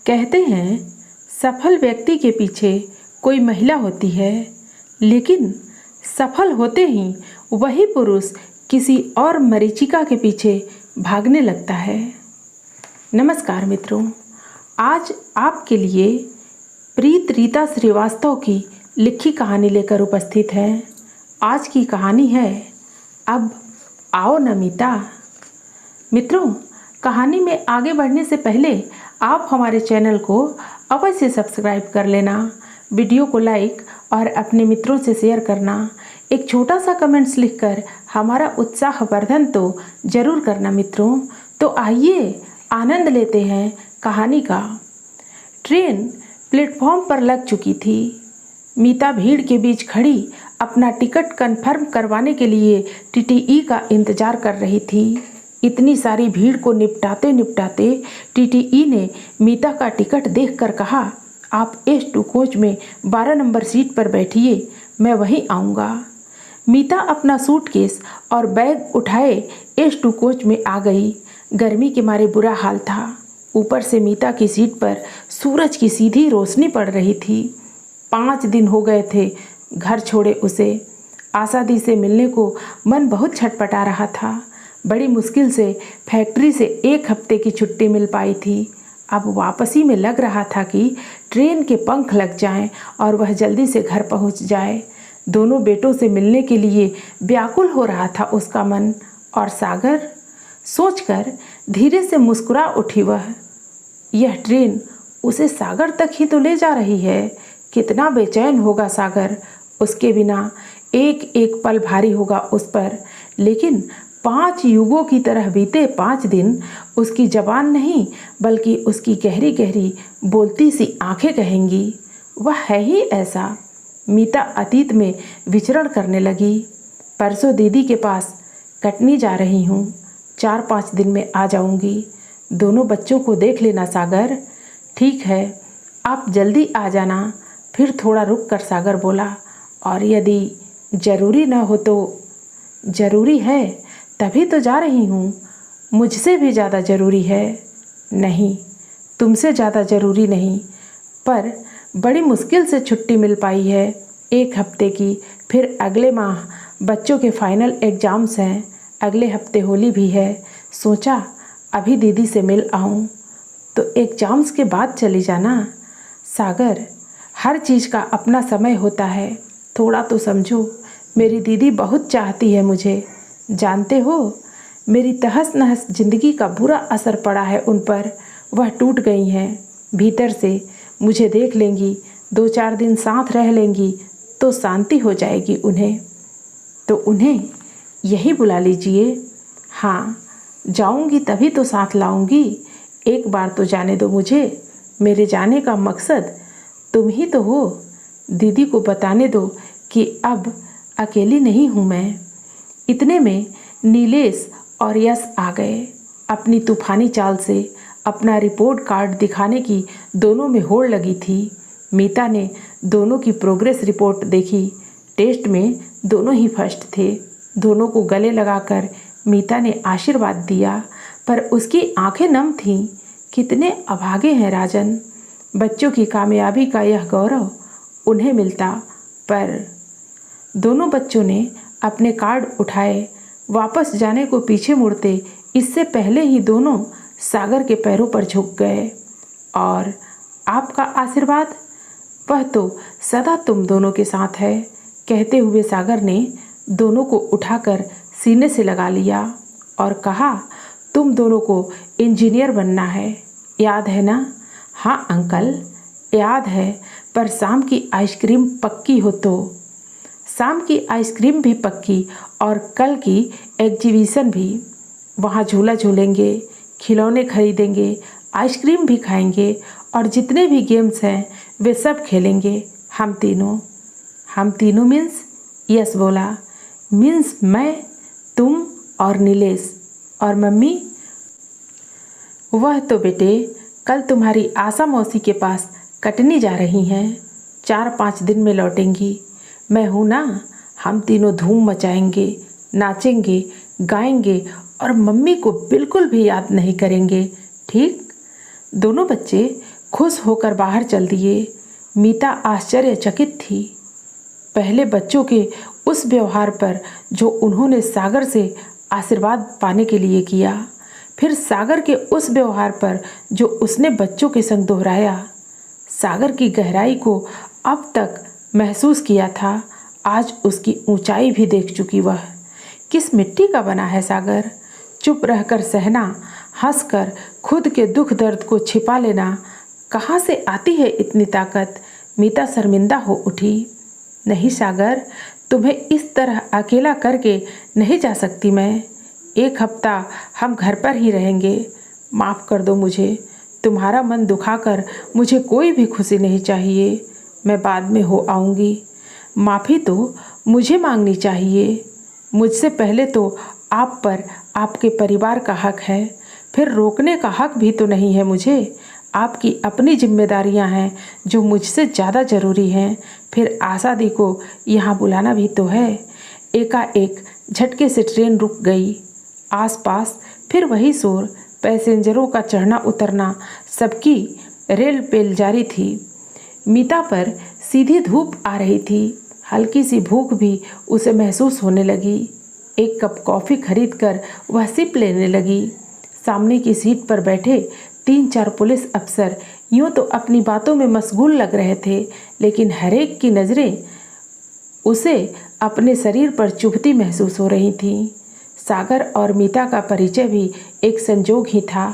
कहते हैं सफल व्यक्ति के पीछे कोई महिला होती है, लेकिन सफल होते ही वही पुरुष किसी और मरीचिका के पीछे भागने लगता है। नमस्कार मित्रों, आज आपके लिए प्रीत रीता श्रीवास्तव की लिखी कहानी लेकर उपस्थित है। आज की कहानी है अब आओ नमिता। मित्रों, कहानी में आगे बढ़ने से पहले आप हमारे चैनल को अवश्य सब्सक्राइब कर लेना, वीडियो को लाइक और अपने मित्रों से शेयर करना, एक छोटा सा कमेंट्स लिखकर हमारा उत्साह वर्धन तो जरूर करना मित्रों। तो आइए आनंद लेते हैं कहानी का। ट्रेन प्लेटफॉर्म पर लग चुकी थी। मीता भीड़ के बीच खड़ी अपना टिकट कंफर्म करवाने के लिए टीटीई का इंतजार कर रही थी। इतनी सारी भीड़ को निपटाते निपटाते टीटीई ने मीता का टिकट देखकर कहा, आप S2 कोच में 12 नंबर सीट पर बैठिए, मैं वहीं आऊँगा। मीता अपना सूटकेस और बैग उठाए S2 कोच में आ गई। गर्मी के मारे बुरा हाल था। ऊपर से मीता की सीट पर सूरज की सीधी रोशनी पड़ रही थी। 5 दिन हो गए थे घर छोड़े उसे। आशा दी से मिलने को मन बहुत छटपटा रहा था। बड़ी मुश्किल से फैक्ट्री से 1 हफ्ते की छुट्टी मिल पाई थी। अब वापसी में लग रहा था कि ट्रेन के पंख लग जाएं और वह जल्दी से घर पहुंच जाए। दोनों बेटों से मिलने के लिए व्याकुल हो रहा था उसका मन। और सागर सोचकर धीरे से मुस्कुरा उठी वह। यह ट्रेन उसे सागर तक ही तो ले जा रही है। कितना बेचैन होगा सागर उसके बिना। एक एक पल भारी होगा उस पर। लेकिन 5 युगों की तरह बीते 5 दिन उसकी जबान नहीं बल्कि उसकी गहरी गहरी बोलती सी आंखें कहेंगी, वह है ही ऐसा। मीता अतीत में विचरण करने लगी। परसों दीदी के पास कटनी जा रही हूँ, 4-5 दिन में आ जाऊँगी। दोनों बच्चों को देख लेना सागर। ठीक है, आप जल्दी आ जाना। फिर थोड़ा रुक कर सागर बोला, और यदि ज़रूरी न हो तो? ज़रूरी है तभी तो जा रही हूँ। मुझसे भी ज़्यादा ज़रूरी है। नहीं, तुमसे ज़्यादा ज़रूरी नहीं, पर बड़ी मुश्किल से छुट्टी मिल पाई है 1 हफ्ते की। फिर अगले माह बच्चों के फाइनल एग्ज़ाम्स हैं। अगले हफ्ते होली भी है। सोचा अभी दीदी से मिल आऊँ। तो एग्ज़ाम्स के बाद चली जाना। सागर, हर चीज़ का अपना समय होता है, थोड़ा तो समझो। मेरी दीदी बहुत चाहती है मुझे, जानते हो। मेरी तहस नहस जिंदगी का बुरा असर पड़ा है उन पर। वह टूट गई हैं भीतर से। मुझे देख लेंगी, 2-4 दिन साथ रह लेंगी तो शांति हो जाएगी उन्हें। तो उन्हें यही बुला लीजिए। हाँ, जाऊंगी तभी तो साथ लाऊंगी। एक बार तो जाने दो मुझे। मेरे जाने का मकसद तुम ही तो हो। दीदी को बताने दो कि अब अकेली नहीं हूँ मैं। इतने में नीलेश और यश आ गए। अपनी तूफानी चाल से अपना रिपोर्ट कार्ड दिखाने की दोनों में होड़ लगी थी। मीता ने दोनों की प्रोग्रेस रिपोर्ट देखी। टेस्ट में दोनों ही फर्स्ट थे। दोनों को गले लगाकर मीता ने आशीर्वाद दिया, पर उसकी आंखें नम थीं। कितने अभागे हैं राजन। बच्चों की कामयाबी का यह गौरव उन्हें मिलता, पर दोनों बच्चों ने अपने कार्ड उठाए। वापस जाने को पीछे मुड़ते इससे पहले ही दोनों सागर के पैरों पर झुक गए। और आपका आशीर्वाद, वह तो सदा तुम दोनों के साथ है, कहते हुए सागर ने दोनों को उठाकर सीने से लगा लिया और कहा, तुम दोनों को इंजीनियर बनना है, याद है ना? हाँ अंकल, याद है, पर शाम की आइसक्रीम पक्की हो तो। शाम की आइसक्रीम भी पक्की और कल की एग्जीबिशन भी। वहाँ झूला झूलेंगे, खिलौने खरीदेंगे, आइसक्रीम भी खाएंगे और जितने भी गेम्स हैं वे सब खेलेंगे हम तीनों। हम तीनों मीन्स? यस बोला। मीन्स मैं, तुम और नीलेश और मम्मी। वह तो बेटे कल तुम्हारी आशा मौसी के पास कटनी जा रही हैं, 4-5 दिन में लौटेंगी। मैं हूँ ना, हम तीनों धूम मचाएंगे, नाचेंगे, गाएंगे और मम्मी को बिल्कुल भी याद नहीं करेंगे, ठीक? दोनों बच्चे खुश होकर बाहर चल दिए। मीता आश्चर्यचकित थी, पहले बच्चों के उस व्यवहार पर जो उन्होंने सागर से आशीर्वाद पाने के लिए किया, फिर सागर के उस व्यवहार पर जो उसने बच्चों के संग दोहराया। सागर की गहराई को अब तक महसूस किया था, आज उसकी ऊंचाई भी देख चुकी वह। किस मिट्टी का बना है सागर? चुप रहकर सहना, हंसकर खुद के दुख दर्द को छिपा लेना, कहाँ से आती है इतनी ताकत? मीता शर्मिंदा हो उठी। नहीं सागर, तुम्हें इस तरह अकेला करके नहीं जा सकती मैं। एक हफ्ता हम घर पर ही रहेंगे। माफ़ कर दो मुझे, तुम्हारा मन दुखाकर मुझे कोई भी खुशी नहीं चाहिए। मैं बाद में हो आऊँगी। माफ़ी तो मुझे मांगनी चाहिए। मुझसे पहले तो आप पर आपके परिवार का हक है, फिर रोकने का हक भी तो नहीं है मुझे। आपकी अपनी जिम्मेदारियां हैं जो मुझसे ज़्यादा ज़रूरी हैं। फिर आज़ादी को यहाँ बुलाना भी तो है। एकाएक झटके से ट्रेन रुक गई। आसपास फिर वही शोर, पैसेंजरों का चढ़ना उतरना, सबकी रेल पेल जारी थी। मीता पर सीधी धूप आ रही थी। हल्की सी भूख भी उसे महसूस होने लगी। एक कप कॉफ़ी खरीदकर वह सिप लेने लगी। सामने की सीट पर बैठे 3-4 पुलिस अफसर यूँ तो अपनी बातों में मशगूल लग रहे थे, लेकिन हरेक की नज़रें उसे अपने शरीर पर चुभती महसूस हो रही थीं। सागर और मीता का परिचय भी एक संजोग ही था।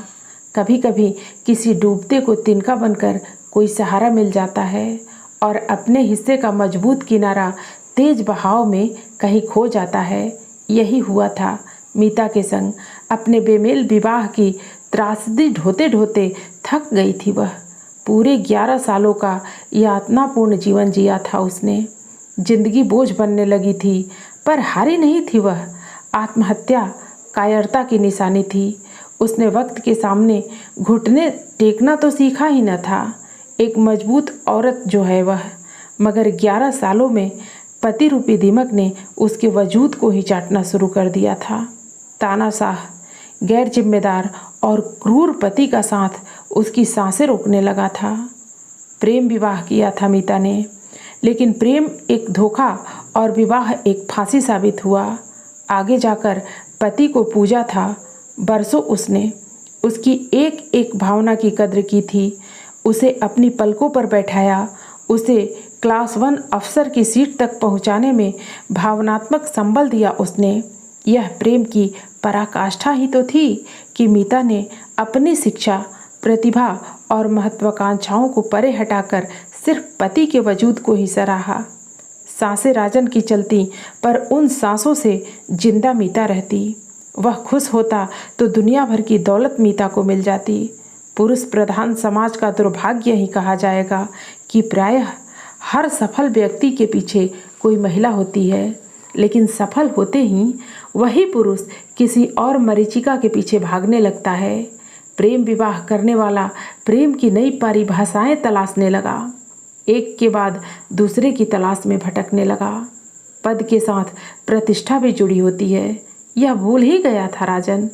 कभी कभी किसी डूबते को तिनका बनकर कोई सहारा मिल जाता है और अपने हिस्से का मजबूत किनारा तेज बहाव में कहीं खो जाता है। यही हुआ था मीता के संग। अपने बेमेल विवाह की त्रासदी ढोते ढोते थक गई थी वह। पूरे 11 सालों का यातनापूर्ण जीवन जिया था उसने। जिंदगी बोझ बनने लगी थी, पर हारी नहीं थी वह। आत्महत्या कायरता की निशानी थी। उसने वक्त के सामने घुटने टेकना तो सीखा ही न था। एक मजबूत औरत जो है वह, मगर 11 सालों में पति रूपी दीमक ने उसके वजूद को ही चाटना शुरू कर दिया था। तानाशाह, गैर जिम्मेदार और क्रूर पति का साथ उसकी सांसें रोकने लगा था। प्रेम विवाह किया था मीता ने, लेकिन प्रेम एक धोखा और विवाह एक फांसी साबित हुआ। आगे जाकर पति को पूजा था। बरसों उसने उसकी एक एक भावना की कद्र की थी। उसे अपनी पलकों पर बैठाया, उसे क्लास 1 अफसर की सीट तक पहुंचाने में भावनात्मक संबल दिया उसने। यह प्रेम की पराकाष्ठा ही तो थी कि मीता ने अपनी शिक्षा, प्रतिभा और महत्वाकांक्षाओं को परे हटाकर सिर्फ पति के वजूद को ही सराहा। सांसें राजन की चलती, पर उन सांसों से जिंदा मीता रहती। वह खुश होता तो दुनिया भर की दौलत मीता को मिल जाती। पुरुष प्रधान समाज का दुर्भाग्य ही कहा जाएगा कि प्रायः हर सफल व्यक्ति के पीछे कोई महिला होती है, लेकिन सफल होते ही वही पुरुष किसी और मरीचिका के पीछे भागने लगता है। प्रेम विवाह करने वाला प्रेम की नई परिभाषाएं तलाशने लगा, एक के बाद दूसरे की तलाश में भटकने लगा। पद के साथ प्रतिष्ठा भी जुड़ी होती है, यह भूल ही गया था राजन।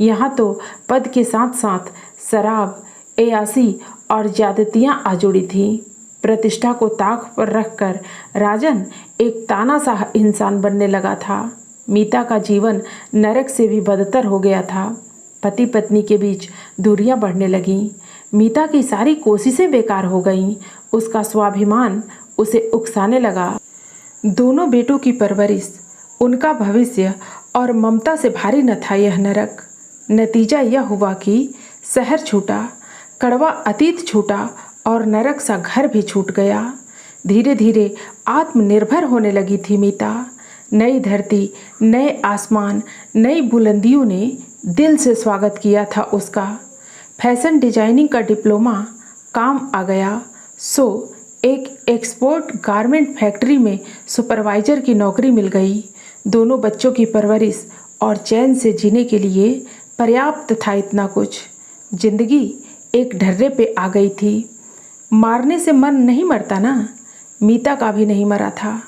यहाँ तो पद के साथ साथ शराब, अय्याशी और ज्यादतियाँ आ जुड़ी थीं। प्रतिष्ठा को ताक पर रखकर राजन एक तानाशाह इंसान बनने लगा था। मीता का जीवन नरक से भी बदतर हो गया था। पति पत्नी के बीच दूरियां बढ़ने लगीं। मीता की सारी कोशिशें बेकार हो गईं। उसका स्वाभिमान उसे उकसाने लगा। दोनों बेटों की परवरिश, उनका भविष्य और ममता से भारी न था यह नरक। नतीजा यह हुआ कि शहर छूटा, कड़वा अतीत छूटा और नरक सा घर भी छूट गया। धीरे धीरे आत्मनिर्भर होने लगी थी मीता। नई धरती, नए आसमान, नई बुलंदियों ने दिल से स्वागत किया था उसका। फैशन डिजाइनिंग का डिप्लोमा काम आ गया, सो एक एक्सपोर्ट गारमेंट फैक्ट्री में सुपरवाइजर की नौकरी मिल गई। दोनों बच्चों की परवरिश और चैन से जीने के लिए पर्याप्त था इतना कुछ। जिंदगी एक ढर्रे पे आ गई थी। मारने से मन नहीं मरता ना, मीता का भी नहीं मरा था।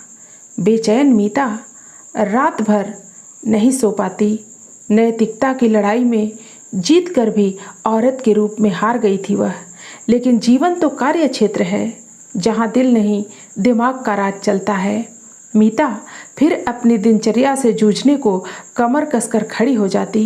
बेचैन मीता रात भर नहीं सो पाती। नैतिकता की लड़ाई में जीत कर भी औरत के रूप में हार गई थी वह। लेकिन जीवन तो कार्य क्षेत्र है जहाँ दिल नहीं दिमाग का राज चलता है। मीता फिर अपनी दिनचर्या से जूझने को कमर कसकर खड़ी हो जाती।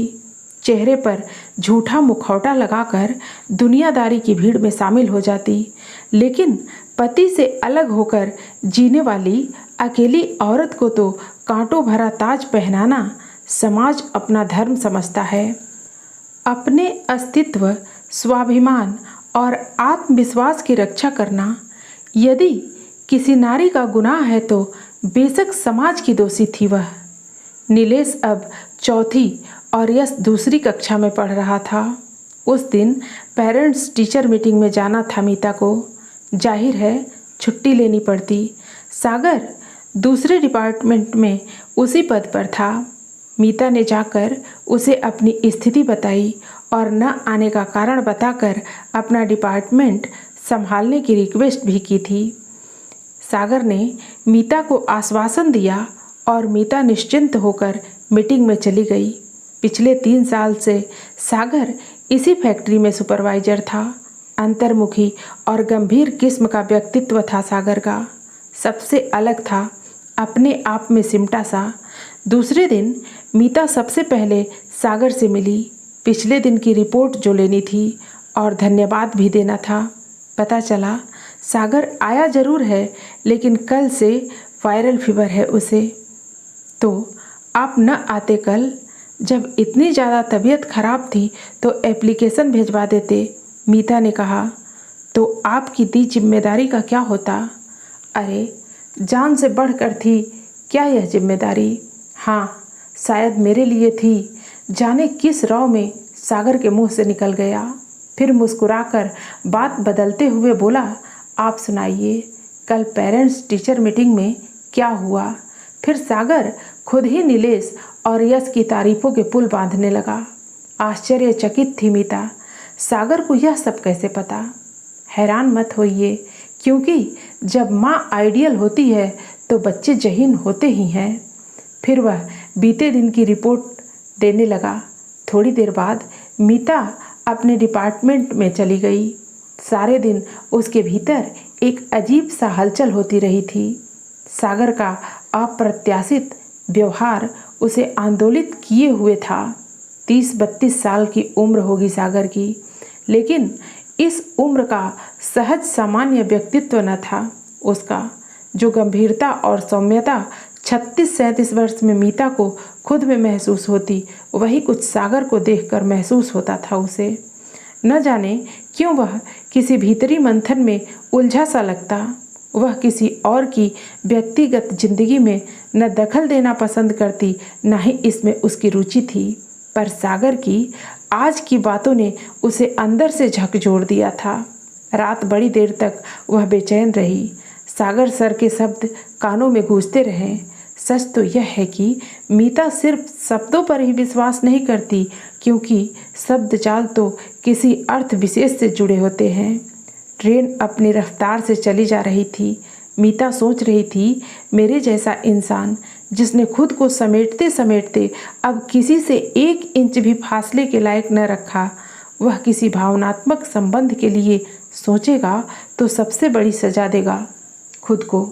चेहरे पर झूठा मुखौटा लगाकर दुनियादारी की भीड़ में शामिल हो जाती। लेकिन पति से अलग होकर जीने वाली अकेली औरत को तो कांटों भरा ताज पहनाना समाज अपना धर्म समझता है। अपने अस्तित्व, स्वाभिमान और आत्मविश्वास की रक्षा करना यदि किसी नारी का गुनाह है तो बेशक समाज की दोषी थी वह। नीलेश अब चौथी और यश दूसरी कक्षा में पढ़ रहा था। उस दिन पेरेंट्स टीचर मीटिंग में जाना था मीता को। जाहिर है छुट्टी लेनी पड़ती। सागर दूसरे डिपार्टमेंट में उसी पद पर था। मीता ने जाकर उसे अपनी स्थिति बताई और न आने का कारण बताकर अपना डिपार्टमेंट संभालने की रिक्वेस्ट भी की थी। सागर ने मीता को आश्वासन दिया और मीता निश्चिंत होकर मीटिंग में चली गई। पिछले 3 साल से सागर इसी फैक्ट्री में सुपरवाइजर था। अंतर्मुखी और गंभीर किस्म का व्यक्तित्व था सागर का। सबसे अलग था, अपने आप में सिमटा सा। दूसरे दिन मीता सबसे पहले सागर से मिली। पिछले दिन की रिपोर्ट जो लेनी थी और धन्यवाद भी देना था। पता चला सागर आया ज़रूर है लेकिन कल से वायरल फीवर है उसे। तो आप न आते कल? जब इतनी ज़्यादा तबीयत खराब थी तो एप्लीकेशन भिजवा देते, मीता ने कहा। तो आपकी दी जिम्मेदारी का क्या होता? अरे जान से बढ़कर थी क्या यह जिम्मेदारी? हाँ शायद मेरे लिए थी। जाने किस राव में सागर के मुंह से निकल गया। फिर मुस्कुराकर बात बदलते हुए बोला, आप सुनाइए कल पेरेंट्स टीचर मीटिंग में क्या हुआ? फिर सागर खुद ही नीलेश और यश की तारीफों के पुल बांधने लगा। आश्चर्यचकित थी मीता, सागर को यह सब कैसे पता? हैरान मत होइए, क्योंकि जब माँ आइडियल होती है तो बच्चे जहीन होते ही हैं। फिर वह बीते दिन की रिपोर्ट देने लगा। थोड़ी देर बाद मीता अपने डिपार्टमेंट में चली गई। सारे दिन उसके भीतर एक अजीब सा हलचल होती रही थी। सागर का अप्रत्याशित व्यवहार उसे आंदोलित किए हुए था। 30-32 साल की उम्र होगी सागर की, लेकिन इस उम्र का सहज सामान्य व्यक्तित्व न था उसका। जो गंभीरता और सौम्यता 36-37 वर्ष में मीता को खुद में महसूस होती, वही कुछ सागर को देखकर महसूस होता था उसे। न जाने क्यों वह किसी भीतरी मंथन में उलझा सा लगता। वह किसी और की व्यक्तिगत जिंदगी में न दखल देना पसंद करती, न ही इसमें उसकी रुचि थी। पर सागर की आज की बातों ने उसे अंदर से झकझोर दिया था। रात बड़ी देर तक वह बेचैन रही। सागर सर के शब्द कानों में गूंजते रहे। सच तो यह है कि मीता सिर्फ शब्दों पर ही विश्वास नहीं करती, क्योंकि शब्द जाल तो किसी अर्थ विशेष से जुड़े होते हैं। ट्रेन अपनी रफ्तार से चली जा रही थी। मीता सोच रही थी, मेरे जैसा इंसान जिसने खुद को समेटते समेटते अब किसी से 1 इंच भी फासले के लायक न रखा, वह किसी भावनात्मक संबंध के लिए सोचेगा तो सबसे बड़ी सजा देगा खुद को।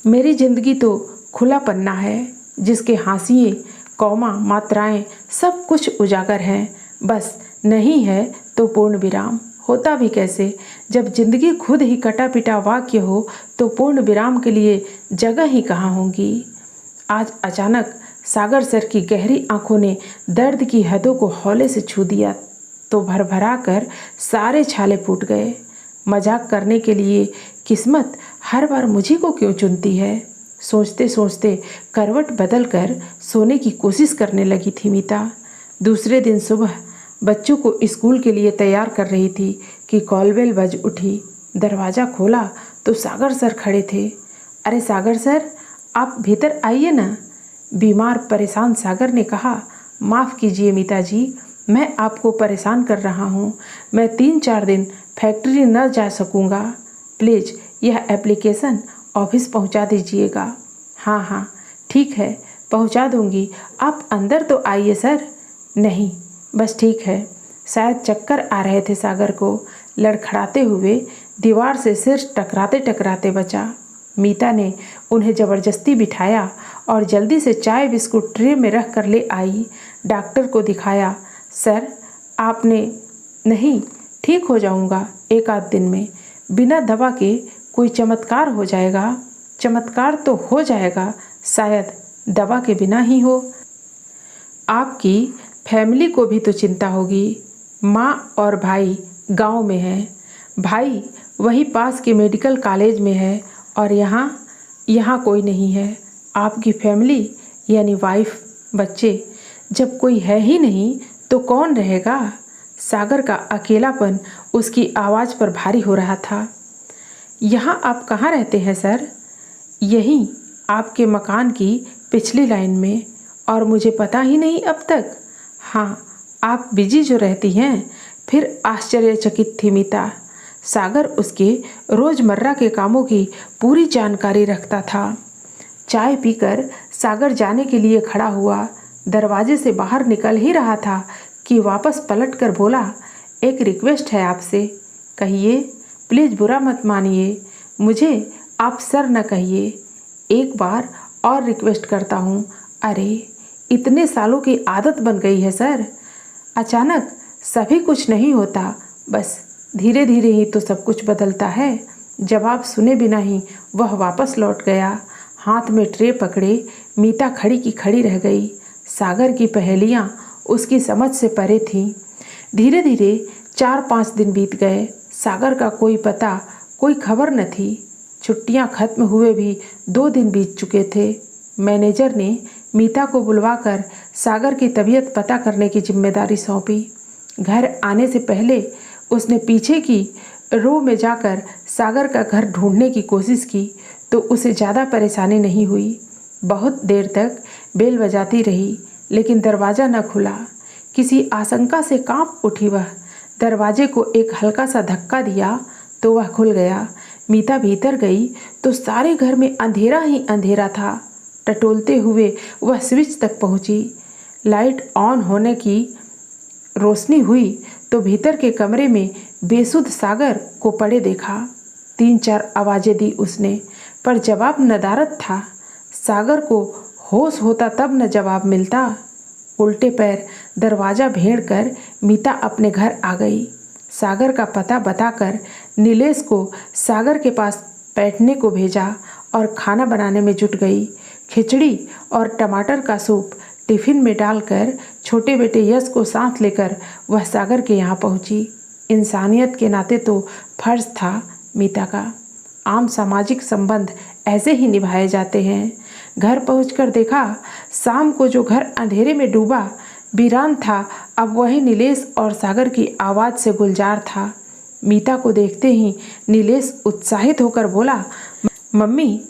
मेरी जिंदगी तो खुला पन्ना है जिसके हाशिए, कौमा, मात्राएं सब कुछ उजागर हैं। बस नहीं है तो पूर्ण विराम। होता भी कैसे? जब जिंदगी खुद ही कटा पिटा वाक्य हो तो पूर्ण विराम के लिए जगह ही कहाँ होगी। आज अचानक सागर सर की गहरी आंखों ने दर्द की हदों को हौले से छू दिया तो भरभरा कर सारे छाले फूट गए। मजाक करने के लिए किस्मत हर बार मुझी को क्यों चुनती है? सोचते सोचते करवट बदलकर सोने की कोशिश करने लगी थी मीता। दूसरे दिन सुबह बच्चों को स्कूल के लिए तैयार कर रही थी कि कॉलबेल बज उठी। दरवाज़ा खोला तो सागर सर खड़े थे। अरे सागर सर, आप भीतर आइए ना। बीमार परेशान सागर ने कहा, माफ़ कीजिए मीता जी, मैं आपको परेशान कर रहा हूँ। मैं 3-4 दिन फैक्ट्री न जा सकूँगा। प्लीज़ यह एप्लीकेशन ऑफिस पहुँचा दीजिएगा। हाँ हाँ ठीक है, पहुँचा दूँगी। आप अंदर तो आइए सर। नहीं, बस ठीक है। शायद चक्कर आ रहे थे सागर को, लड़खड़ाते हुए दीवार से सिर टकराते टकराते बचा। मीता ने उन्हें ज़बरदस्ती बिठाया और जल्दी से चाय बिस्कुट ट्रे में रख कर ले आई। डॉक्टर को दिखाया। सर, आपने नहीं, ठीक हो जाऊंगा एक आध दिन में। बिना दवा के कोई चमत्कार हो जाएगा? चमत्कार तो हो जाएगा, शायद दवा के बिना ही हो। आपकी फैमिली को भी तो चिंता होगी। माँ और भाई गांव में हैं। भाई वही पास के मेडिकल कॉलेज में है और यहाँ कोई नहीं है। आपकी फैमिली यानी वाइफ, बच्चे, जब कोई है ही नहीं तो कौन रहेगा? सागर का अकेलापन उसकी आवाज़ पर भारी हो रहा था। यहाँ आप कहाँ रहते हैं सर? यहीं आपके मकान की पिछली लाइन में। और मुझे पता ही नहीं अब तक? हाँ, आप बिजी जो रहती हैं। फिर आश्चर्यचकित थी मीता। सागर उसके रोज़मर्रा के कामों की पूरी जानकारी रखता था। चाय पीकर सागर जाने के लिए खड़ा हुआ। दरवाजे से बाहर निकल ही रहा था कि वापस पलट कर बोला, एक रिक्वेस्ट है आपसे। कहिए, प्लीज़ बुरा मत मानिए। मुझे आप सर न कहिए। एक बार और रिक्वेस्ट करता हूँ। अरे, इतने सालों की आदत बन गई है सर। अचानक सभी कुछ नहीं होता, बस धीरे धीरे ही तो सब कुछ बदलता है। जवाब सुने बिना ही वह वापस लौट गया। हाथ में ट्रे पकड़े मीता खड़ी की खड़ी रह गई। सागर की पहेलियाँ उसकी समझ से परे थीं। धीरे धीरे 4-5 दिन बीत गए। सागर का कोई पता, कोई खबर न थी। छुट्टियां खत्म हुए भी 2 दिन बीत चुके थे। मैनेजर ने मीता को बुलवाकर सागर की तबीयत पता करने की जिम्मेदारी सौंपी। घर आने से पहले उसने पीछे की रो में जाकर सागर का घर ढूंढने की कोशिश की तो उसे ज़्यादा परेशानी नहीं हुई। बहुत देर तक बेल बजाती रही लेकिन दरवाज़ा न खुला। किसी आशंका से कांप उठी वह। दरवाजे को एक हल्का सा धक्का दिया तो वह खुल गया। मीता भीतर गई तो सारे घर में अंधेरा ही अंधेरा था। टटोलते हुए वह स्विच तक पहुंची। लाइट ऑन होने की रोशनी हुई तो भीतर के कमरे में बेसुध सागर को पड़े देखा। 3-4 आवाज़ें दी उसने, पर जवाब नदारद था। सागर को होश होता तब न जवाब मिलता। उल्टे पैर दरवाज़ा भेड़ कर मीता अपने घर आ गई। सागर का पता बताकर नीलेश को सागर के पास बैठने को भेजा और खाना बनाने में जुट गई। खिचड़ी और टमाटर का सूप टिफ़िन में डालकर छोटे बेटे यश को साथ लेकर वह सागर के यहाँ पहुँची। इंसानियत के नाते तो फर्ज था मीता का। आम सामाजिक संबंध ऐसे ही निभाए जाते हैं। घर पहुंचकर देखा, शाम को जो घर अंधेरे में डूबा वीरान था, अब वही नीलेश और सागर की आवाज़ से गुलजार था। मीता को देखते ही नीलेश उत्साहित होकर बोला, मम्मी,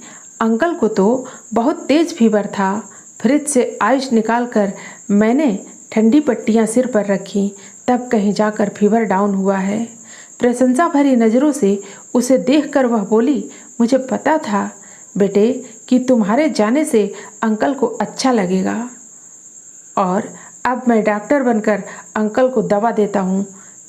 अंकल को तो बहुत तेज फीवर था। फ्रिज से आइस निकालकर मैंने ठंडी पट्टियाँ सिर पर रखी, तब कहीं जाकर फीवर डाउन हुआ है। प्रशंसा भरी नज़रों से उसे देखकर वह बोली, मुझे पता था बेटे कि तुम्हारे जाने से अंकल को अच्छा लगेगा और अब मैं डॉक्टर बनकर अंकल को दवा देता हूँ।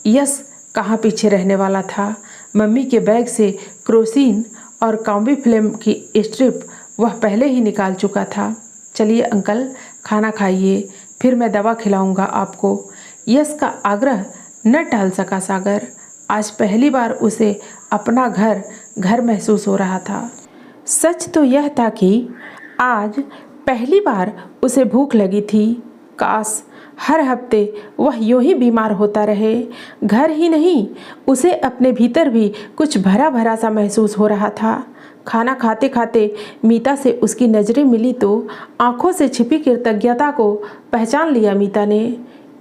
यश कहाँ पीछे रहने वाला था। मम्मी के बैग से क्रोसिन और कॉम्बीफ्लेम की स्ट्रिप वह पहले ही निकाल चुका था। चलिए अंकल, खाना खाइए, फिर मैं दवा खिलाऊंगा आपको। यश का आग्रह न टाल सका सागर। आज पहली बार उसे अपना घर महसूस हो रहा था। सच तो यह था कि आज पहली बार उसे भूख लगी थी। काश हर हफ्ते वह यूं ही बीमार होता रहे। घर ही नहीं, उसे अपने भीतर भी कुछ भरा भरा सा महसूस हो रहा था। खाना खाते खाते मीता से उसकी नज़रें मिली तो आंखों से छिपी कृतज्ञता को पहचान लिया मीता ने।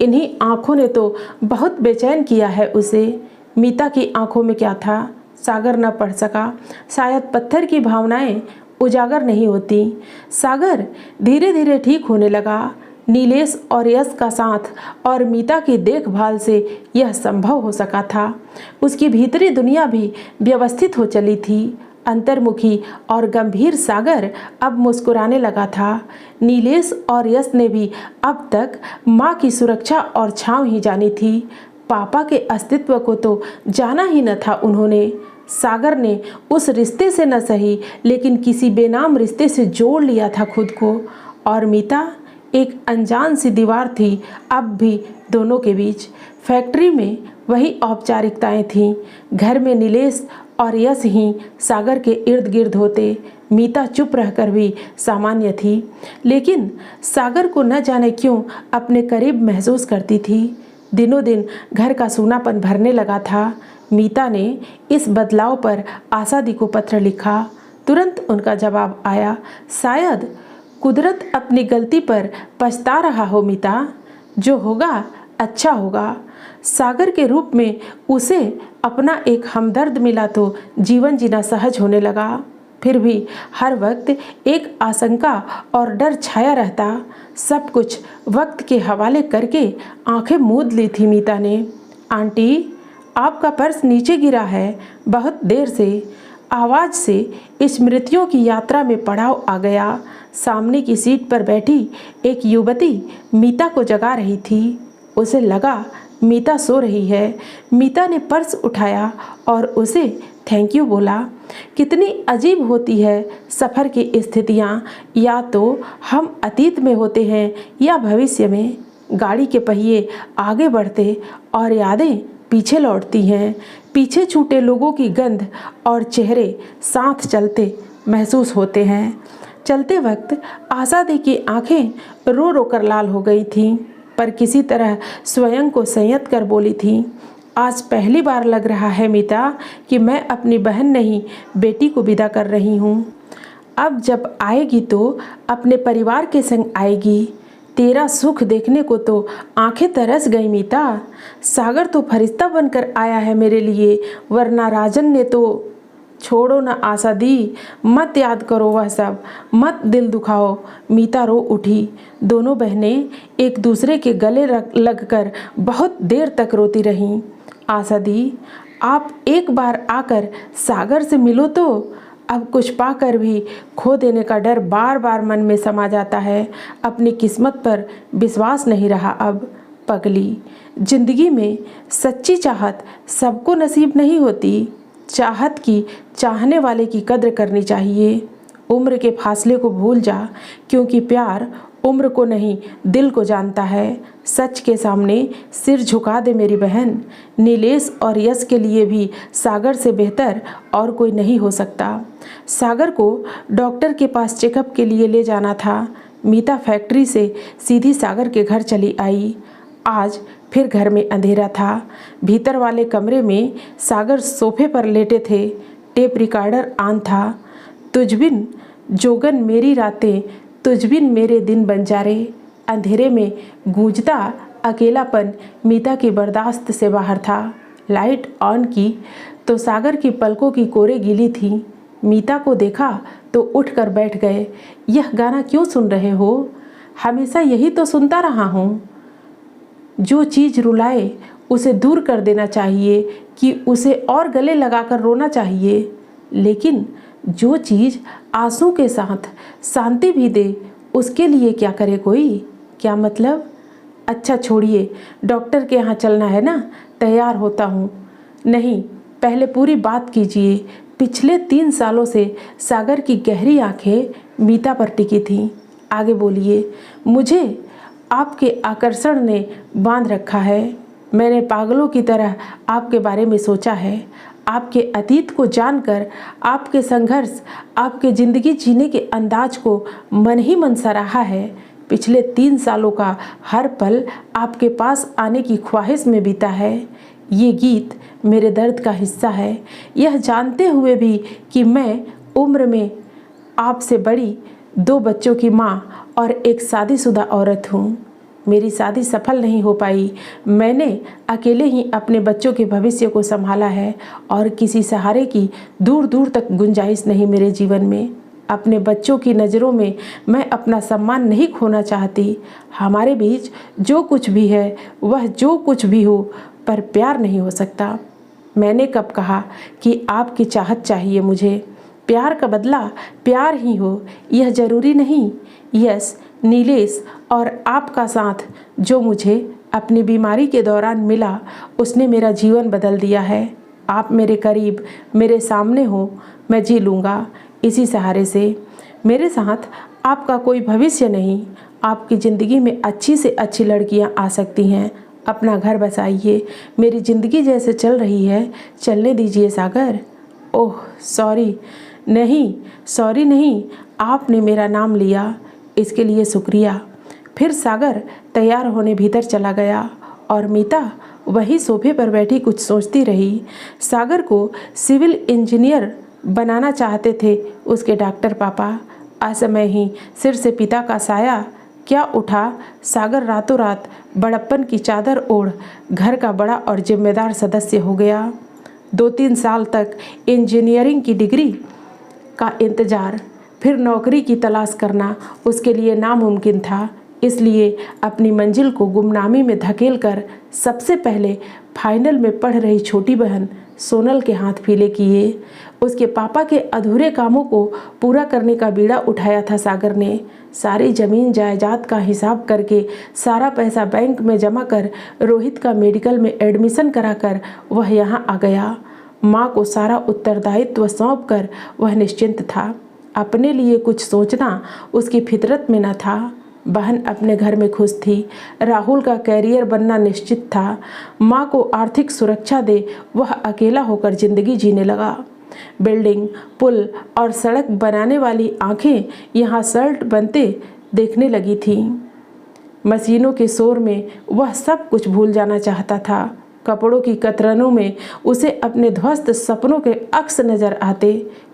इन्हीं आंखों ने तो बहुत बेचैन किया है उसे। मीता की आंखों में क्या था, सागर न पढ़ सका। शायद पत्थर की भावनाएं उजागर नहीं होती। सागर धीरे धीरे ठीक होने लगा। नीलेश और यश का साथ और मीता की देखभाल से यह संभव हो सका था। उसकी भीतरी दुनिया भी व्यवस्थित हो चली थी। अंतर्मुखी और गंभीर सागर अब मुस्कुराने लगा था। नीलेश और यश ने भी अब तक माँ की सुरक्षा और छांव ही जानी थी। पापा के अस्तित्व को तो जाना ही न था उन्होंने। सागर ने उस रिश्ते से न सही लेकिन किसी बेनाम रिश्ते से जोड़ लिया था खुद को। और मीता एक अनजान सी दीवार थी अब भी दोनों के बीच। फैक्ट्री में वही औपचारिकताएं थीं, घर में नीलेश और यश ही सागर के इर्द गिर्द होते। मीता चुप रहकर भी सामान्य थी, लेकिन सागर को न जाने क्यों अपने करीब महसूस करती थी। दिनों दिन घर का सूनापन भरने लगा था। मीता ने इस बदलाव पर आशा दी को पत्र लिखा। तुरंत उनका जवाब आया, शायद कुदरत अपनी गलती पर पछता रहा हो मीता, जो होगा अच्छा होगा। सागर के रूप में उसे अपना एक हमदर्द मिला तो जीवन जीना सहज होने लगा। फिर भी हर वक्त एक आशंका और डर छाया रहता। सब कुछ वक्त के हवाले करके आंखें मूंद ली थी मीता ने। आंटी, आपका पर्स नीचे गिरा है। बहुत देर से आवाज़ से स्मृतियों की यात्रा में पड़ाव आ गया। सामने की सीट पर बैठी एक युवती मीता को जगा रही थी। उसे लगा मीता सो रही है। मीता ने पर्स उठाया और उसे थैंक यू बोला। कितनी अजीब होती है सफ़र की स्थितियाँ, या तो हम अतीत में होते हैं या भविष्य में। गाड़ी के पहिए आगे बढ़ते और यादें पीछे लौटती हैं। पीछे छूटे लोगों की गंध और चेहरे साथ चलते महसूस होते हैं। चलते वक्त आशा दी की आंखें रो रो कर लाल हो गई थीं, पर किसी तरह स्वयं को संयत कर बोली थी, आज पहली बार लग रहा है मीता कि मैं अपनी बहन नहीं बेटी को विदा कर रही हूँ। अब जब आएगी तो अपने परिवार के संग आएगी। तेरा सुख देखने को तो आंखें तरस गई मीता। सागर तो फरिश्ता बनकर आया है मेरे लिए, वरना राजन ने तो। छोड़ो न आशा दी, मत याद करो वह सब, मत दिल दुखाओ। मीता रो उठी। दोनों बहनें एक दूसरे के गले लगकर बहुत देर तक रोती रहीं। आशा दी, आप एक बार आकर सागर से मिलो तो। अब कुछ पाकर भी खो देने का डर बार बार मन में समा जाता है। अपनी किस्मत पर विश्वास नहीं रहा अब। पगली, जिंदगी में सच्ची चाहत सबको नसीब नहीं होती। चाहत की चाहने वाले की कद्र करनी चाहिए। उम्र के फासले को भूल जा, क्योंकि प्यार उम्र को नहीं दिल को जानता है। सच के सामने सिर झुका दे मेरी बहन। नीलेश और यश के लिए भी सागर से बेहतर और कोई नहीं हो सकता। सागर को डॉक्टर के पास चेकअप के लिए ले जाना था। मीता फैक्ट्री से सीधी सागर के घर चली आई। आज फिर घर में अंधेरा था। भीतर वाले कमरे में सागर सोफे पर लेटे थे। टेप रिकॉर्डर ऑन था। तुझ बिन जोगन मेरी रातें, तुझ बिन मेरे दिन बंजारे। अंधेरे में गूंजता अकेलापन मीता की बर्दाश्त से बाहर था। लाइट ऑन की तो सागर की पलकों की कोरे गीली थी। मीता को देखा तो उठकर बैठ गए। यह गाना क्यों सुन रहे हो? हमेशा यही तो सुनता रहा हूँ। जो चीज़ रुलाए उसे दूर कर देना चाहिए कि उसे और गले लगाकर रोना चाहिए, लेकिन जो चीज़ आंसू के साथ शांति भी दे उसके लिए क्या करे कोई? क्या मतलब? अच्छा छोड़िए, डॉक्टर के यहाँ चलना है ना, तैयार होता हूँ। नहीं, पहले पूरी बात कीजिए। पिछले 3 सालों से सागर की गहरी आंखें मीता पर टिकी थीं। आगे बोलिए। मुझे आपके आकर्षण ने बांध रखा है। मैंने पागलों की तरह आपके बारे में सोचा है। आपके अतीत को जानकर, आपके संघर्ष, आपके ज़िंदगी जीने के अंदाज को मन ही मन सराहा है। पिछले 3 सालों का हर पल आपके पास आने की ख्वाहिश में बीता है। ये गीत मेरे दर्द का हिस्सा है, यह जानते हुए भी कि मैं उम्र में आपसे बड़ी 2 बच्चों की माँ और एक शादीशुदा औरत हूँ। मेरी शादी सफल नहीं हो पाई। मैंने अकेले ही अपने बच्चों के भविष्य को संभाला है और किसी सहारे की दूर दूर तक गुंजाइश नहीं मेरे जीवन में। अपने बच्चों की नज़रों में मैं अपना सम्मान नहीं खोना चाहती। हमारे बीच जो कुछ भी है वह जो कुछ भी हो, पर प्यार नहीं हो सकता। मैंने कब कहा कि आपकी चाहत चाहिए मुझे? प्यार का बदला प्यार ही हो, यह ज़रूरी नहीं। यस, नीलेश और आपका साथ जो मुझे अपनी बीमारी के दौरान मिला उसने मेरा जीवन बदल दिया है। आप मेरे करीब, मेरे सामने हो, मैं जी लूँगा इसी सहारे से। मेरे साथ आपका कोई भविष्य नहीं। आपकी ज़िंदगी में अच्छी से अच्छी लड़कियां आ सकती हैं। अपना घर बसाइए। मेरी ज़िंदगी जैसे चल रही है चलने दीजिए सागर। ओह सॉरी नहीं, आपने मेरा नाम लिया, इसके लिए शुक्रिया। फिर सागर तैयार होने भीतर चला गया और मीता वही सोफे पर बैठी कुछ सोचती रही। सागर को सिविल इंजीनियर बनाना चाहते थे उसके डॉक्टर पापा। असमय ही सिर से पिता का साया क्या उठा। सागर रातों रात बड़प्पन की चादर ओढ़ घर का बड़ा और जिम्मेदार सदस्य हो गया। 2-3 साल तक इंजीनियरिंग की डिग्री का इंतज़ार, फिर नौकरी की तलाश करना उसके लिए नामुमकिन था। इसलिए अपनी मंजिल को गुमनामी में धकेल कर सबसे पहले फाइनल में पढ़ रही छोटी बहन सोनल के हाथ पीले किए। उसके पापा के अधूरे कामों को पूरा करने का बीड़ा उठाया था सागर ने। सारी ज़मीन जायदाद का हिसाब करके, सारा पैसा बैंक में जमा कर, रोहित का मेडिकल में एडमिशन कराकर वह यहाँ आ गया। माँ को सारा उत्तरदायित्व सौंप कर वह निश्चिंत था। अपने लिए कुछ सोचना उसकी फितरत में न था। बहन अपने घर में खुश थी। राहुल का कैरियर बनना निश्चित था। माँ को आर्थिक सुरक्षा दे वह अकेला होकर ज़िंदगी जीने लगा। बिल्डिंग, पुल और सड़क बनाने वाली आंखें यहाँ सल्ट बनते देखने लगी थीं। मशीनों के शोर में वह सब कुछ भूल जाना चाहता था। कपड़ों की कतरनों में उसे अपने ध्वस्त सपनों के अक्स नजर आते।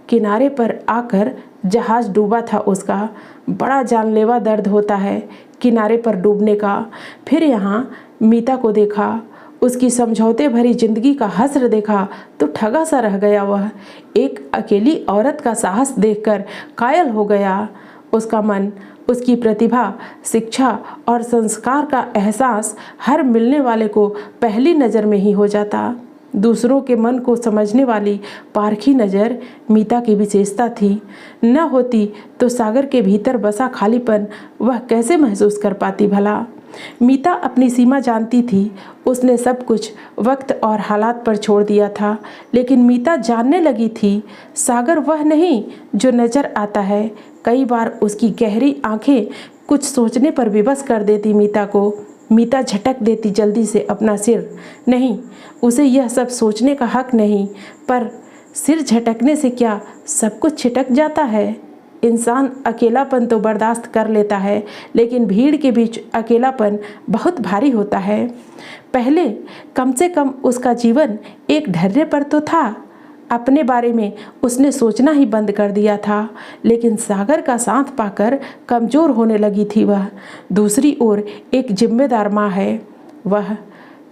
किनारे पर आकर जहाज डूबा था उसका। बड़ा जानलेवा दर्द होता है किनारे पर डूबने का। फिर यहाँ मीता को देखा, उसकी समझौते भरी जिंदगी का हस्र देखा तो ठगा सा रह गया वह। एक अकेली औरत का साहस देखकर कायल हो गया। उसका मन, उसकी प्रतिभा, शिक्षा और संस्कार का एहसास हर मिलने वाले को पहली नज़र में ही हो जाता। दूसरों के मन को समझने वाली पारखी नज़र मीता की विशेषता थी। न होती तो सागर के भीतर बसा खालीपन वह कैसे महसूस कर पाती भला। मीता अपनी सीमा जानती थी। उसने सब कुछ वक्त और हालात पर छोड़ दिया था। लेकिन मीता जानने लगी थी सागर वह नहीं जो नज़र आता है। कई बार उसकी गहरी आंखें कुछ सोचने पर विवश कर देती मीता को। मीता झटक देती जल्दी से अपना सिर। नहीं, उसे यह सब सोचने का हक नहीं। पर सिर झटकने से क्या सब कुछ छिटक जाता है? इंसान अकेलापन तो बर्दाश्त कर लेता है, लेकिन भीड़ के बीच अकेलापन बहुत भारी होता है। पहले कम से कम उसका जीवन एक ढर्रे पर तो था। अपने बारे में उसने सोचना ही बंद कर दिया था। लेकिन सागर का साथ पाकर कमज़ोर होने लगी थी वह। दूसरी ओर एक जिम्मेदार माँ है, वह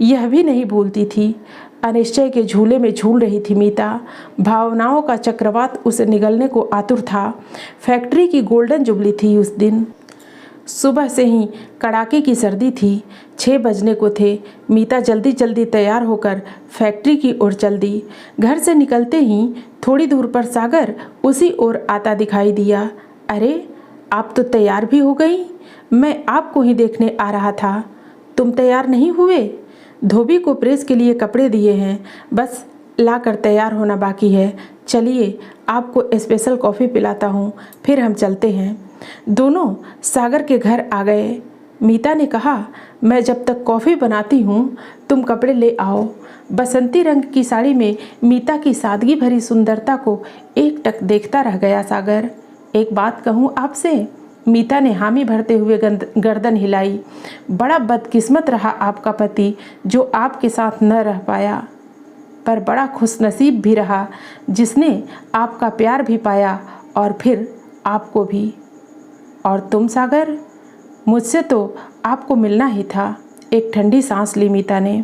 यह भी नहीं भूलती थी। अनिश्चय के झूले में झूल रही थी मीता। भावनाओं का चक्रवात उसे निगलने को आतुर था। फैक्ट्री की गोल्डन जुबली थी उस दिन। सुबह से ही कड़ाके की सर्दी थी। 6 बजने को थे। मीता जल्दी जल्दी तैयार होकर फैक्ट्री की ओर चल दी। घर से निकलते ही थोड़ी दूर पर सागर उसी ओर आता दिखाई दिया। अरे, आप तो तैयार भी हो गई? मैं आपको ही देखने आ रहा था। तुम तैयार नहीं हुए? धोबी को प्रेस के लिए कपड़े दिए हैं, बस लाकर तैयार होना बाकी है। चलिए, आपको स्पेशल कॉफ़ी पिलाता हूँ, फिर हम चलते हैं। दोनों सागर के घर आ गए। मीता ने कहा, मैं जब तक कॉफ़ी बनाती हूँ तुम कपड़े ले आओ। बसंती रंग की साड़ी में मीता की सादगी भरी सुंदरता को एकटक देखता रह गया सागर। एक बात कहूँ आपसे? मीता ने हामी भरते हुए गर्दन हिलाई। बड़ा बदकिस्मत रहा आपका पति जो आपके साथ न रह पाया, पर बड़ा खुशनसीब भी रहा जिसने आपका प्यार भी पाया और फिर आपको भी। और तुम सागर, मुझसे तो आपको मिलना ही था। एक ठंडी सांस ली मीता ने।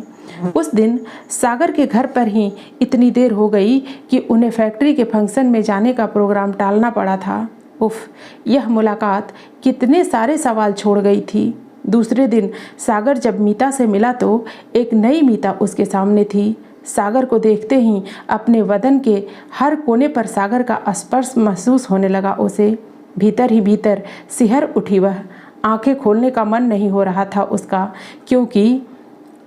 उस दिन सागर के घर पर ही इतनी देर हो गई कि उन्हें फैक्ट्री के फंक्शन में जाने का प्रोग्राम टालना पड़ा था। उफ, यह मुलाकात कितने सारे सवाल छोड़ गई थी। दूसरे दिन सागर जब मीता से मिला तो एक नई मीता उसके सामने थी। सागर को देखते ही अपने वदन के हर कोने पर सागर का स्पर्श महसूस होने लगा उसे। भीतर ही भीतर सिहर उठी वह। आंखें खोलने का मन नहीं हो रहा था उसका, क्योंकि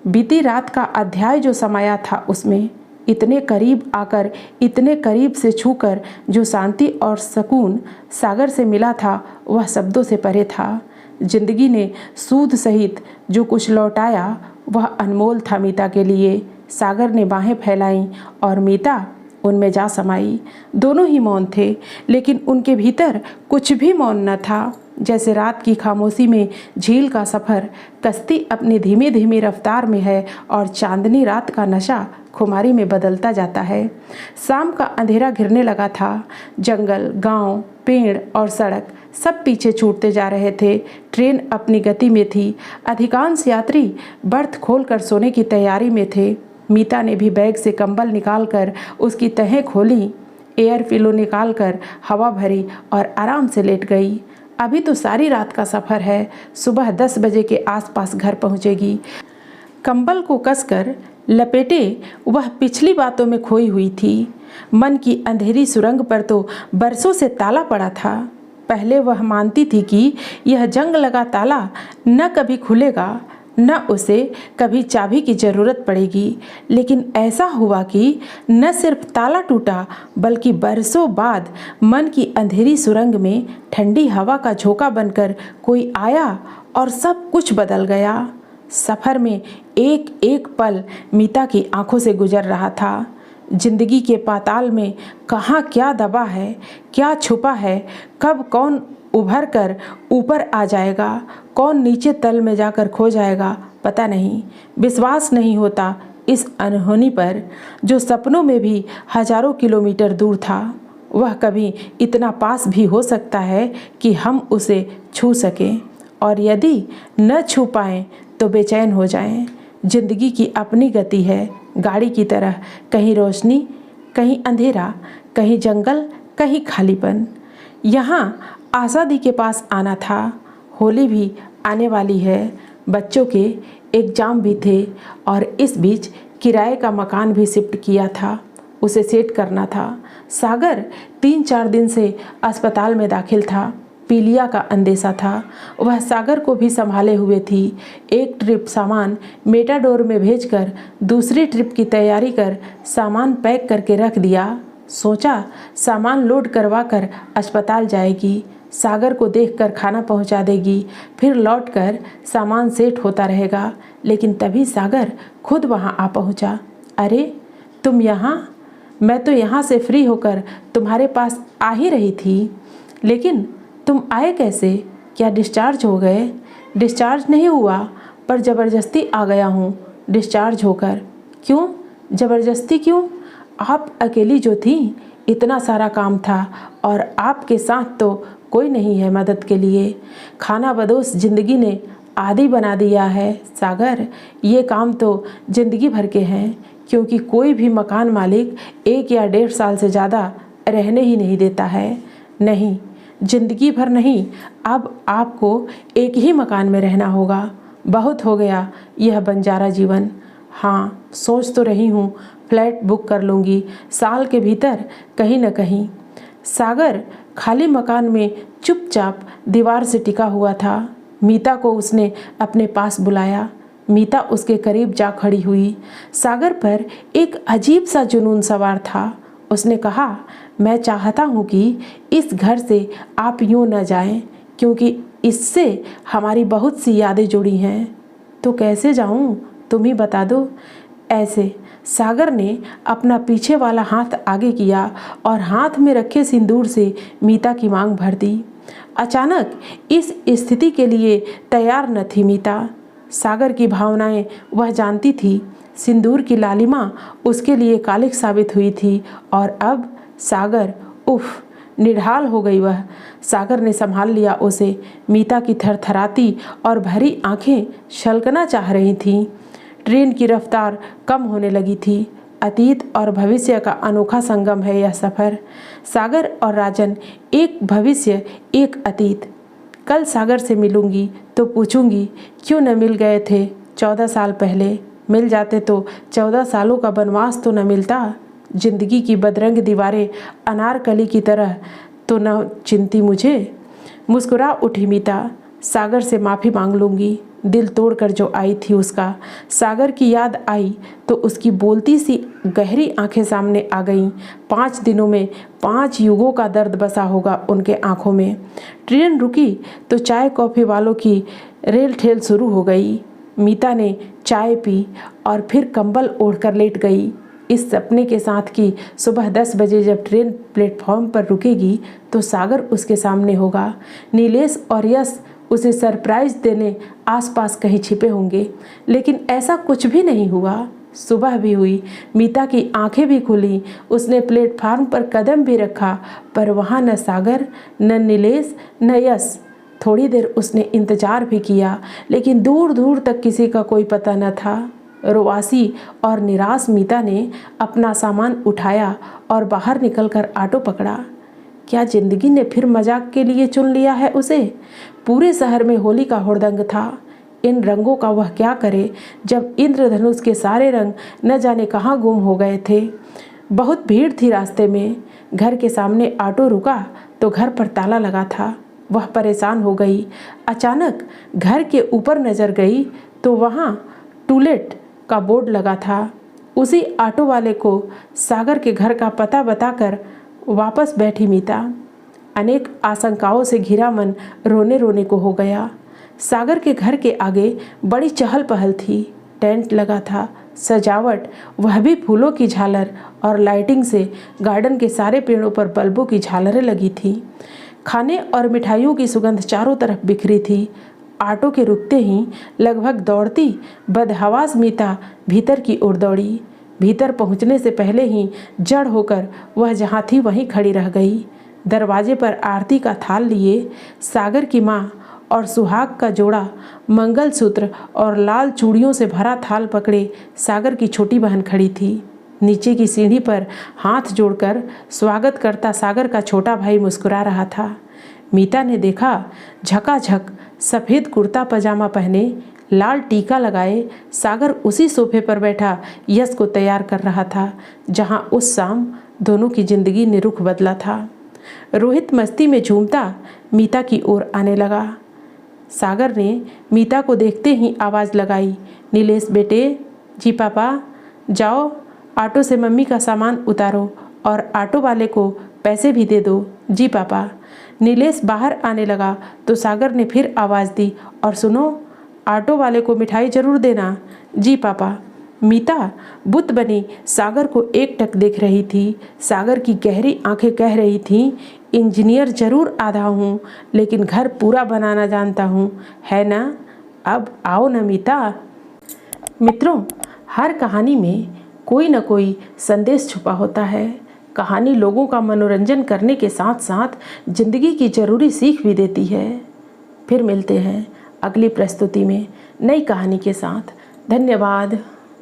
बीती रात का अध्याय जो समाया था उसमें, इतने करीब आकर, इतने करीब से छूकर जो शांति और सुकून सागर से मिला था वह शब्दों से परे था। जिंदगी ने सूद सहित जो कुछ लौटाया वह अनमोल था मीता के लिए। सागर ने बाहें फैलाईं और मीता उनमें जा समाई। दोनों ही मौन थे, लेकिन उनके भीतर कुछ भी मौन न था। जैसे रात की खामोशी में झील का सफ़र, कश्ती अपनी धीमी धीमी रफ्तार में है और चांदनी रात का नशा खुमारी में बदलता जाता है। शाम का अंधेरा घिरने लगा था। जंगल, गांव, पेड़ और सड़क सब पीछे छूटते जा रहे थे। ट्रेन अपनी गति में थी। अधिकांश यात्री बर्थ खोलकर सोने की तैयारी में थे। मीता ने भी बैग से कंबल निकालकर उसकी तहें खोली, एयर फिलो निकालकर हवा भरी और आराम से लेट गई। अभी तो सारी रात का सफ़र है। सुबह 10 बजे के आसपास घर पहुंचेगी। कंबल को कसकर लपेटे वह पिछली बातों में खोई हुई थी। मन की अंधेरी सुरंग पर तो बरसों से ताला पड़ा था। पहले वह मानती थी कि यह जंग लगा ताला न कभी खुलेगा, न उसे कभी चाबी की ज़रूरत पड़ेगी। लेकिन ऐसा हुआ कि न सिर्फ ताला टूटा, बल्कि बरसों बाद मन की अंधेरी सुरंग में ठंडी हवा का झोंका बनकर कोई आया और सब कुछ बदल गया। सफ़र में एक एक पल मीता की आंखों से गुजर रहा था। जिंदगी के पाताल में कहाँ क्या दबा है, क्या छुपा है, कब कौन उभर कर ऊपर आ जाएगा, कौन नीचे तल में जाकर खो जाएगा, पता नहीं। विश्वास नहीं होता इस अनहोनी पर जो सपनों में भी हजारों किलोमीटर दूर था। वह कभी इतना पास भी हो सकता है कि हम उसे छू सकें, और यदि न छू पाएं तो बेचैन हो जाएं। जिंदगी की अपनी गति है, गाड़ी की तरह, कहीं रोशनी, कहीं अंधेरा, कहीं जंगल, कहीं खालीपन। यहाँ आज़ादी के पास आना था। होली भी आने वाली है। बच्चों के एग्ज़ाम भी थे और इस बीच किराए का मकान भी शिफ्ट किया था, उसे सेट करना था। सागर 3-4 दिन से अस्पताल में दाखिल था। पीलिया का अंदेशा था। वह सागर को भी संभाले हुए थी। एक ट्रिप सामान मेटाडोर में भेजकर दूसरी ट्रिप की तैयारी कर सामान पैक करके रख दिया। सोचा सामान लोड करवा कर अस्पताल जाएगी, सागर को देखकर खाना पहुंचा देगी, फिर लौटकर सामान सेट होता रहेगा। लेकिन तभी सागर खुद वहां आ पहुंचा। अरे तुम यहाँ? मैं तो यहाँ से फ्री होकर तुम्हारे पास आ ही रही थी। लेकिन तुम आए कैसे? क्या डिस्चार्ज हो गए? डिस्चार्ज नहीं हुआ, पर ज़बरदस्ती आ गया हूँ डिस्चार्ज होकर। क्यों ज़बरदस्ती क्यों? आप अकेली जो थी, इतना सारा काम था और आपके साथ तो कोई नहीं है मदद के लिए। खाना बदोश ज़िंदगी ने आदी बना दिया है सागर। ये काम तो ज़िंदगी भर के हैं, क्योंकि कोई भी मकान मालिक 1 या 1.5 साल से ज़्यादा रहने ही नहीं देता है। नहीं, जिंदगी भर नहीं, अब आपको एक ही मकान में रहना होगा। बहुत हो गया यह बंजारा जीवन। हाँ, सोच तो रही हूँ फ्लैट बुक कर लूँगी साल के भीतर कहीं न कहीं। सागर खाली मकान में चुपचाप दीवार से टिका हुआ था। मीता को उसने अपने पास बुलाया। मीता उसके करीब जा खड़ी हुई। सागर पर एक अजीब सा जुनून सवार था। उसने कहा, मैं चाहता हूँ कि इस घर से आप यूँ न जाएं, क्योंकि इससे हमारी बहुत सी यादें जुड़ी हैं। तो कैसे जाऊँ, तुम ही बता दो। ऐसे सागर ने अपना पीछे वाला हाथ आगे किया और हाथ में रखे सिंदूर से मीता की मांग भर दी। अचानक इस स्थिति के लिए तैयार न थी मीता। सागर की भावनाएं वह जानती थी। सिंदूर की लालिमा उसके लिए कालिक साबित हुई थी और अब सागर, उफ, निढाल हो गई वह। सागर ने संभाल लिया उसे। मीता की थरथराती और भरी आंखें छलकना चाह रही थीं। ट्रेन की रफ्तार कम होने लगी थी। अतीत और भविष्य का अनोखा संगम है यह सफ़र। सागर और राजन, एक भविष्य एक अतीत। कल सागर से मिलूंगी तो पूछूंगी क्यों न मिल गए थे 14 साल पहले। मिल जाते तो 14 सालों का वनवास तो न मिलता। जिंदगी की बदरंग दीवारें अनारकली की तरह तो न चिंती मुझे। मुस्कुरा उठी मीता। सागर से माफ़ी मांग लूँगी, दिल तोड़कर जो आई थी उसका। सागर की याद आई तो उसकी बोलती सी गहरी आंखें सामने आ गईं। 5 दिनों में 5 युगों का दर्द बसा होगा उनके आंखों में। ट्रेन रुकी तो चाय कॉफ़ी वालों की रेल ठेल शुरू हो गई। मीता ने चाय पी और फिर कंबल ओढ़कर लेट गई, इस सपने के साथ कि सुबह 10 बजे जब ट्रेन प्लेटफॉर्म पर रुकेगी तो सागर उसके सामने होगा। नीलेश और यश उसे सरप्राइज देने आसपास कहीं छिपे होंगे, लेकिन ऐसा कुछ भी नहीं हुआ। सुबह भी हुई, मीता की आंखें भी खुली, उसने प्लेटफार्म पर कदम भी रखा, पर वहाँ न सागर, न नीलेश, न यश। थोड़ी देर उसने इंतजार भी किया, लेकिन दूर दूर तक किसी का कोई पता न था। रोवासी और निराश मीता ने अपना सामान उठाया और बाहर निकलकर ऑटो पकड़ा। क्या जिंदगी ने फिर मजाक के लिए चुन लिया है उसे? पूरे शहर में होली का हुड़दंग था। इन रंगों का वह क्या करे जब इंद्रधनुष के सारे रंग न जाने कहाँ गुम हो गए थे। बहुत भीड़ थी रास्ते में। घर के सामने ऑटो रुका तो घर पर ताला लगा था। वह परेशान हो गई। अचानक घर के ऊपर नजर गई तो वहाँ टूलेट का बोर्ड लगा था। उसी ऑटो वाले को सागर के घर का पता बताकर वापस बैठी मीता। अनेक आशंकाओं से घिरा मन रोने रोने को हो गया। सागर के घर के आगे बड़ी चहल पहल थी। टेंट लगा था, सजावट, वह भी फूलों की झालर और लाइटिंग से गार्डन के सारे पेड़ों पर बल्बों की झालरें लगी थी। खाने और मिठाइयों की सुगंध चारों तरफ बिखरी थी। ऑटो के रुकते ही लगभग दौड़ती बदहवास मीता भीतर की ओर दौड़ी। भीतर पहुंचने से पहले ही जड़ होकर वह जहां थी वहीं खड़ी रह गई। दरवाजे पर आरती का थाल लिए सागर की माँ और सुहाग का जोड़ा मंगलसूत्र और लाल चूड़ियों से भरा थाल पकड़े सागर की छोटी बहन खड़ी थी। नीचे की सीढ़ी पर हाथ जोड़कर स्वागत करता सागर का छोटा भाई मुस्कुरा रहा था। मीता ने देखा झकाझक सफ़ेद कुर्ता पजामा पहने, लाल टीका लगाए सागर उसी सोफे पर बैठा यश को तैयार कर रहा था जहां उस शाम दोनों की जिंदगी ने रुख बदला था। रोहित मस्ती में झूमता मीता की ओर आने लगा। सागर ने मीता को देखते ही आवाज़ लगाई, नीलेश बेटे। जी पापा। जाओ ऑटो से मम्मी का सामान उतारो और ऑटो वाले को पैसे भी दे दो। जी पापा। नीलेश बाहर आने लगा तो सागर ने फिर आवाज़ दी, और सुनो, ऑटो वाले को मिठाई जरूर देना। जी पापा। मीता बुत बनी सागर को एकटक देख रही थी। सागर की गहरी आंखें कह रही थीं, इंजीनियर जरूर आधा हूँ, लेकिन घर पूरा बनाना जानता हूँ, है ना? अब आओ न मीता। मित्रों, हर कहानी में कोई न कोई संदेश छुपा होता है। कहानी लोगों का मनोरंजन करने के साथ साथ जिंदगी की ज़रूरी सीख भी देती है। फिर मिलते हैं अगली प्रस्तुति में नई कहानी के साथ। धन्यवाद।